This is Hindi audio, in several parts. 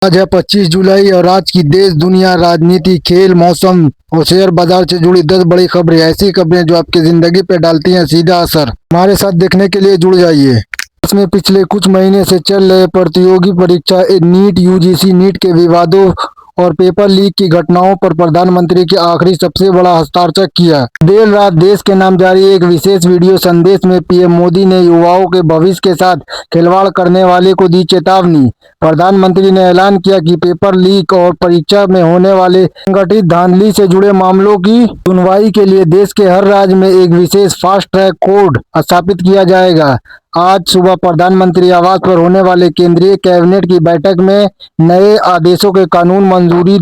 आज है 25 जुलाई और आज की देश दुनिया राजनीति खेल मौसम और शेयर बाजार से जुड़ी 10 बड़ी खबरें। ऐसी खबरें जो आपकी जिंदगी पे डालती हैं सीधा असर। हमारे साथ देखने के लिए जुड़ जाइए। इसमें पिछले कुछ महीने से चल रहे प्रतियोगी परीक्षा नीट यूजीसी नीट के विवादों और पेपर लीक की घटनाओं पर प्रधानमंत्री के आखिरी सबसे बड़ा हस्ताक्षर किया। देर रात देश के नाम जारी एक विशेष वीडियो संदेश में पीएम मोदी ने युवाओं के भविष्य के साथ खिलवाड़ करने वाले को दी चेतावनी। प्रधानमंत्री ने ऐलान किया कि पेपर लीक और परीक्षा में होने वाले संगठित धांधली से जुड़े मामलों की सुनवाई के लिए देश के हर राज्य में एक विशेष फास्ट ट्रैक कोर्ट स्थापित किया जाएगा। आज सुबह प्रधानमंत्री आवास पर होने वाले केंद्रीय कैबिनेट की बैठक में नए आदेशों के कानून मंजूरी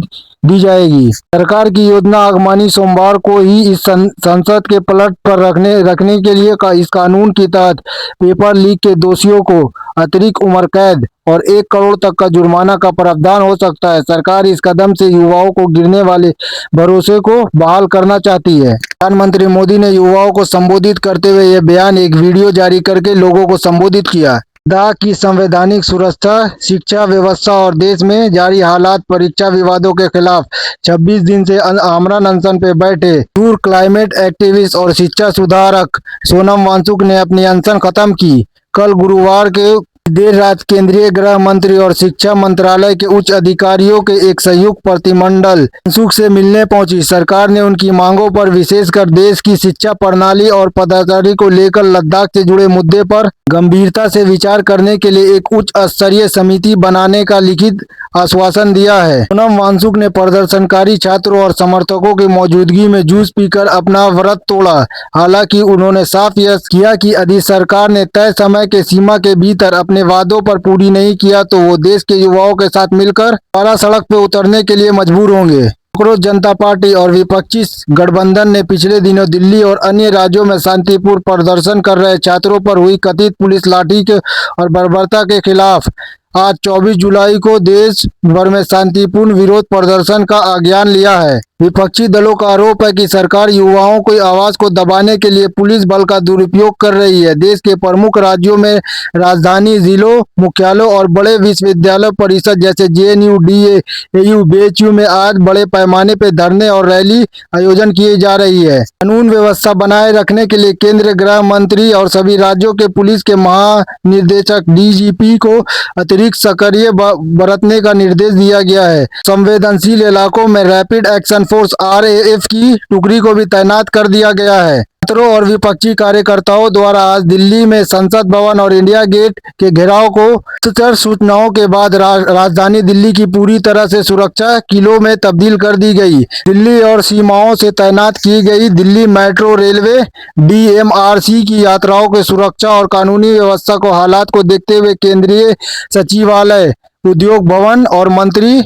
दी जाएगी। सरकार की योजना आगामी सोमवार को ही इस संसद के पलट पर रखने के लिए इस कानून के तहत पेपर लीक के दोषियों को अतिरिक्त उम्र कैद और 1 करोड़ तक का जुर्माना का प्रावधान हो सकता है। सरकार इस कदम से युवाओं को गिरने वाले भरोसे को बहाल करना चाहती है। प्रधानमंत्री मोदी ने युवाओं को संबोधित करते हुए यह बयान एक वीडियो जारी करके लोगों को संबोधित किया। दा की संवैधानिक सुरक्षा, शिक्षा व्यवस्था और देश में जारी हालात परीक्षा विवादों के खिलाफ 26 दिन से आमरण अनशन पे बैठे दूर क्लाइमेट एक्टिविस्ट और शिक्षा सुधारक सोनम वांगचुक ने अपनी अनशन खत्म की। कल गुरुवार के देर रात केंद्रीय गृह मंत्री और शिक्षा मंत्रालय के उच्च अधिकारियों के एक संयुक्त प्रतिनिधिमंडल वांगचुक से मिलने पहुंची। सरकार ने उनकी मांगों पर, विशेषकर देश की शिक्षा प्रणाली और पदाधिकारी को लेकर लद्दाख से जुड़े मुद्दे पर गंभीरता से विचार करने के लिए एक उच्च स्तरीय समिति बनाने का लिखित आश्वासन दिया है। सोनम वांगचुक ने प्रदर्शनकारी छात्रों और समर्थकों की मौजूदगी में जूस पीकर अपना व्रत तोड़ा। हालांकि उन्होंने साफ यह किया कि यदि सरकार ने तय समय के सीमा के भीतर अपने वादों पर पूरी नहीं किया तो वो देश के युवाओं के साथ मिलकर दोबारा सड़क पर उतरने के लिए मजबूर होंगे। कांग्रेस जनता पार्टी और विपक्षी गठबंधन ने पिछले दिनों दिल्ली और अन्य राज्यों में शांतिपूर्ण प्रदर्शन कर रहे छात्रों पर हुई कथित पुलिस लाठी और बर्बरता के खिलाफ आज 24 जुलाई को देश भर में शांतिपूर्ण विरोध प्रदर्शन का आह्वान लिया है। विपक्षी दलों का आरोप है कि सरकार युवाओं की आवाज को दबाने के लिए पुलिस बल का दुरुपयोग कर रही है। देश के प्रमुख राज्यों में राजधानी जिलों, मुख्यालयों और बड़े विश्वविद्यालय परिषद जैसे जेएनयू, डीएयू, बीएचयू में आज बड़े पैमाने पर धरने और रैली आयोजन किए जा रही है। कानून व्यवस्था बनाए रखने के लिए केंद्रीय गृह मंत्री और सभी राज्यों के पुलिस के महानिदेशक डीजीपी को अतिरिक्त सक्रिय बरतने का निर्देश दिया गया है। संवेदनशील इलाकों में रैपिड एक्शन फोर्स आरएएफ की टुकड़ी को भी तैनात कर दिया गया है। छात्रों और विपक्षी कार्यकर्ताओं द्वारा आज दिल्ली में संसद भवन और इंडिया गेट के घेराव को सूचनाओं के बाद राजधानी दिल्ली की पूरी तरह से सुरक्षा किलों में तब्दील कर दी गई। दिल्ली और सीमाओं से तैनात की गई दिल्ली मेट्रो रेलवे डीएमआरसी की यात्राओं की सुरक्षा और कानूनी व्यवस्था को हालात को देखते हुए केंद्रीय सचिवालय, उद्योग भवन और मंत्री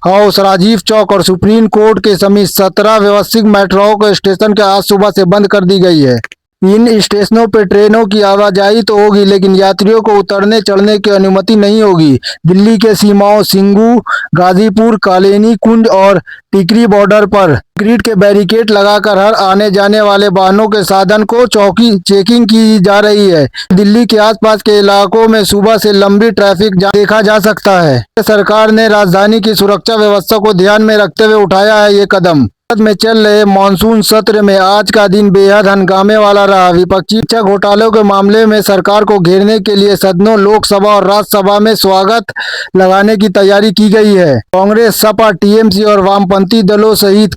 हाउस, राजीव चौक और सुप्रीम कोर्ट के समीप 17 व्यवस्थित मेट्रो के स्टेशन के आज सुबह से बंद कर दी गई है। इन स्टेशनों पर ट्रेनों की आवाजाही तो होगी लेकिन यात्रियों को उतरने चढ़ने की अनुमति नहीं होगी। दिल्ली के सीमाओं सिंगू, गाजीपुर, कालेनी कुंज और टिकरी बॉर्डर पर कंक्रीट के बैरिकेड लगाकर हर आने जाने वाले वाहनों के साधन को चेकिंग की जा रही है। दिल्ली के आसपास के इलाकों में सुबह से लंबी ट्रैफिक देखा जा सकता है। सरकार ने राजधानी की सुरक्षा व्यवस्था को ध्यान में रखते हुए उठाया है ये कदम। में चल रहे मानसून सत्र में आज का दिन बेहद हंगामे वाला रहा। विपक्षी शिक्षा घोटालों के मामले में सरकार को घेरने के लिए सदनों लोकसभा और राज्यसभा में स्वागत लगाने की तैयारी की गई है। कांग्रेस, सपा, टीएमसी और वामपंथी दलों सहित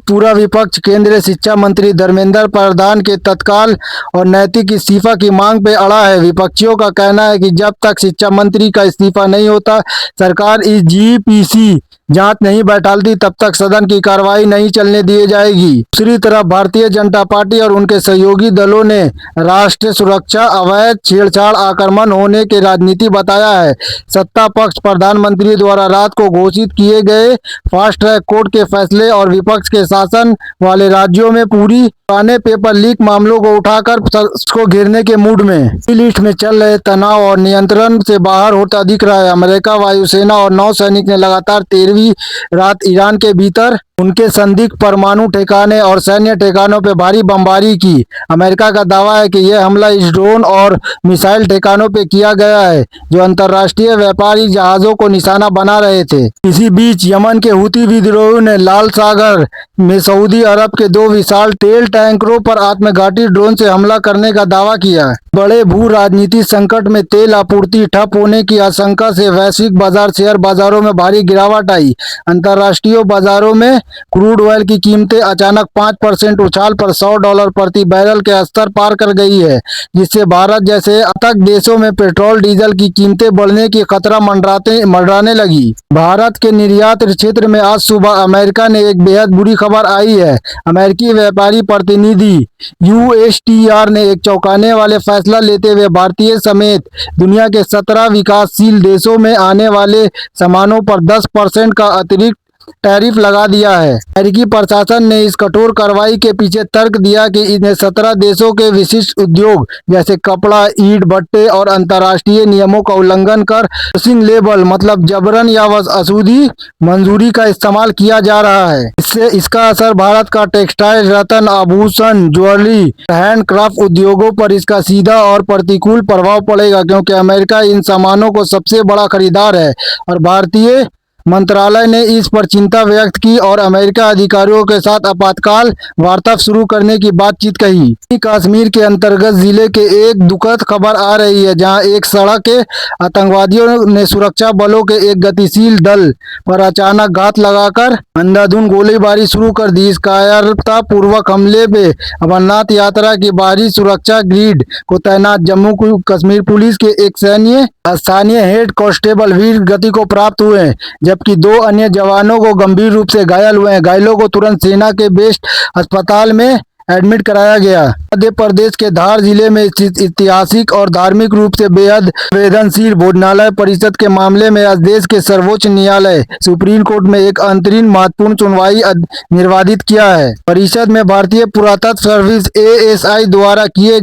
पूरा विपक्ष केंद्रीय शिक्षा मंत्री धर्मेंद्र प्रधान के तत्काल और नैतिक इस्तीफा की मांग पे अड़ा है। विपक्षियों का कहना है कि जब तक शिक्षा मंत्री का इस्तीफा नहीं होता, सरकार इस जीपीसी जांच नहीं बैठालती, तब तक सदन की कार्रवाई नहीं चलने दी जाएगी। दूसरी तरफ भारतीय जनता पार्टी और उनके सहयोगी दलों ने राष्ट्रीय सुरक्षा अवैध छेड़छाड़ आक्रमण होने की राजनीति बताया है। सत्ता पक्ष प्रधानमंत्री द्वारा रात को घोषित किए गए फास्ट ट्रैक कोर्ट के फैसले और विपक्ष के शासन वाले राज्यों में पुराने पेपर लीक मामलों को उठाकर उसको घेरने के मूड में लिस्ट में चल रहे तनाव और नियंत्रण से बाहर होता दिख रहा है। अमेरिका, वायुसेना और नौसैनिक ने लगातार 13वीं रात ईरान के भीतर उनके संदिग्ध परमाणु ठिकाने और सैन्य ठिकानों पर भारी बमबारी की। अमेरिका का दावा है कि यह हमला इस ड्रोन और मिसाइल ठिकानों पर किया गया है जो अंतर्राष्ट्रीय व्यापारी जहाजों को निशाना बना रहे थे। इसी बीच यमन के हुती विद्रोहियों ने लाल सागर में सऊदी अरब के 2 विशाल तेल टैंकरों पर आत्मघाती ड्रोन से हमला करने का दावा किया है। बड़े भू राजनीतिक संकट में तेल आपूर्ति ठप होने की आशंका से वैश्विक बाजार शेयर बाजारों में भारी गिरावट आई। अंतर्राष्ट्रीय बाजारों में क्रूड ऑयल की कीमतें अचानक 5% उछाल पर $100 प्रति बैरल के स्तर पार कर गई है, जिससे भारत जैसे आतंक देशों में पेट्रोल डीजल की कीमतें बढ़ने की खतरा मंडराने लगी। भारत के निर्यात क्षेत्र में आज सुबह अमेरिका ने एक बेहद बुरी खबर आई है। अमेरिकी व्यापारी प्रतिनिधि USTR ने एक चौंकाने वाले फैसला लेते हुए भारतीय समेत दुनिया के 17 विकासशील देशों में आने वाले सामानों पर 10% का अतिरिक्त टैरिफ लगा दिया है। अमेरिकी प्रशासन ने इस कठोर कार्रवाई के पीछे तर्क दिया कि इन्हें 17 देशों के विशिष्ट उद्योग जैसे कपड़ा, ईंट भट्टे और अंतर्राष्ट्रीय नियमों का उल्लंघन कर क्रॉसिंग लेबल मतलब जबरन या असूदी मंजूरी का इस्तेमाल किया जा रहा है। इससे इसका असर भारत का टेक्सटाइल, रत्न, आभूषण, ज्वेलरी, हैंडक्राफ्ट उद्योगों पर इसका सीधा और प्रतिकूल प्रभाव पड़ेगा, क्योंकि अमेरिका इन सामानों को सबसे बड़ा खरीदार है और भारतीय मंत्रालय ने इस पर चिंता व्यक्त की और अमेरिका अधिकारियों के साथ आपातकाल वार्ता शुरू करने की बातचीत कही। कश्मीर के अंतर्गत जिले के एक दुखद खबर आ रही है, जहां एक सड़क के आतंकवादियों ने सुरक्षा बलों के एक गतिशील दल पर अचानक घात लगाकर अंधाधुंध गोलीबारी शुरू कर दी। इस कायरतापूर्वक हमले में अमरनाथ यात्रा की बाहरी सुरक्षा ग्रिड को तैनात जम्मू कश्मीर पुलिस के एक स्थानीय हेड कांस्टेबल वीर गति को प्राप्त हुए, जबकि 2 अन्य जवानों को गंभीर रूप से घायल हुए हैं। घायलों को तुरंत सेना के बेस्ट अस्पताल में एडमिट कराया गया। मध्य प्रदेश के धार जिले में स्थित ऐतिहासिक और धार्मिक रूप से बेहद संवेदनशील भोजनालय परिषद के मामले में आज देश के सर्वोच्च न्यायालय सुप्रीम कोर्ट में एक अंतरिम महत्वपूर्ण सुनवाई निर्वाधित किया है। परिषद में भारतीय पुरातत्व सर्विस ASI द्वारा किए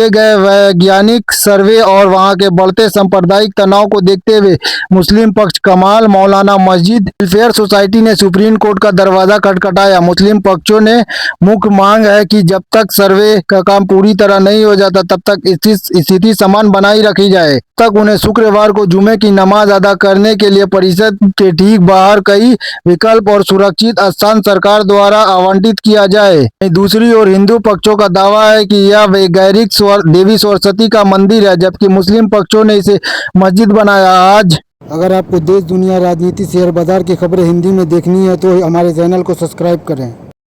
गए वैज्ञानिक सर्वे और वहां के बढ़ते सांप्रदायिक तनाव को देखते हुए मुस्लिम पक्ष कमाल मौलाना मस्जिद वेलफेयर सोसाइटी ने सुप्रीम कोर्ट का दरवाजा खटखटाया। मुस्लिम पक्षों ने मुख्य मांग है कि जब तक सर्वे का काम पूरी तरह नहीं हो जाता तब तक स्थिति समान बनाई रखी जाए। तक उन्हें शुक्रवार को जुमे की नमाज अदा करने के लिए परिषद के ठीक बाहर कई विकल्प और सुरक्षित स्थान सरकार द्वारा आवंटित किया जाए। दूसरी ओर हिंदू पक्षों का दावा है कि यह वैज्ञानिक देवी सरस्वती का मंदिर है, जबकि मुस्लिम पक्षों ने इसे मस्जिद बनाया। आज अगर आपको देश, दुनिया, राजनीति, शेयर बाजार की खबरें हिंदी में देखनी है तो हमारे चैनल को सब्सक्राइब करें।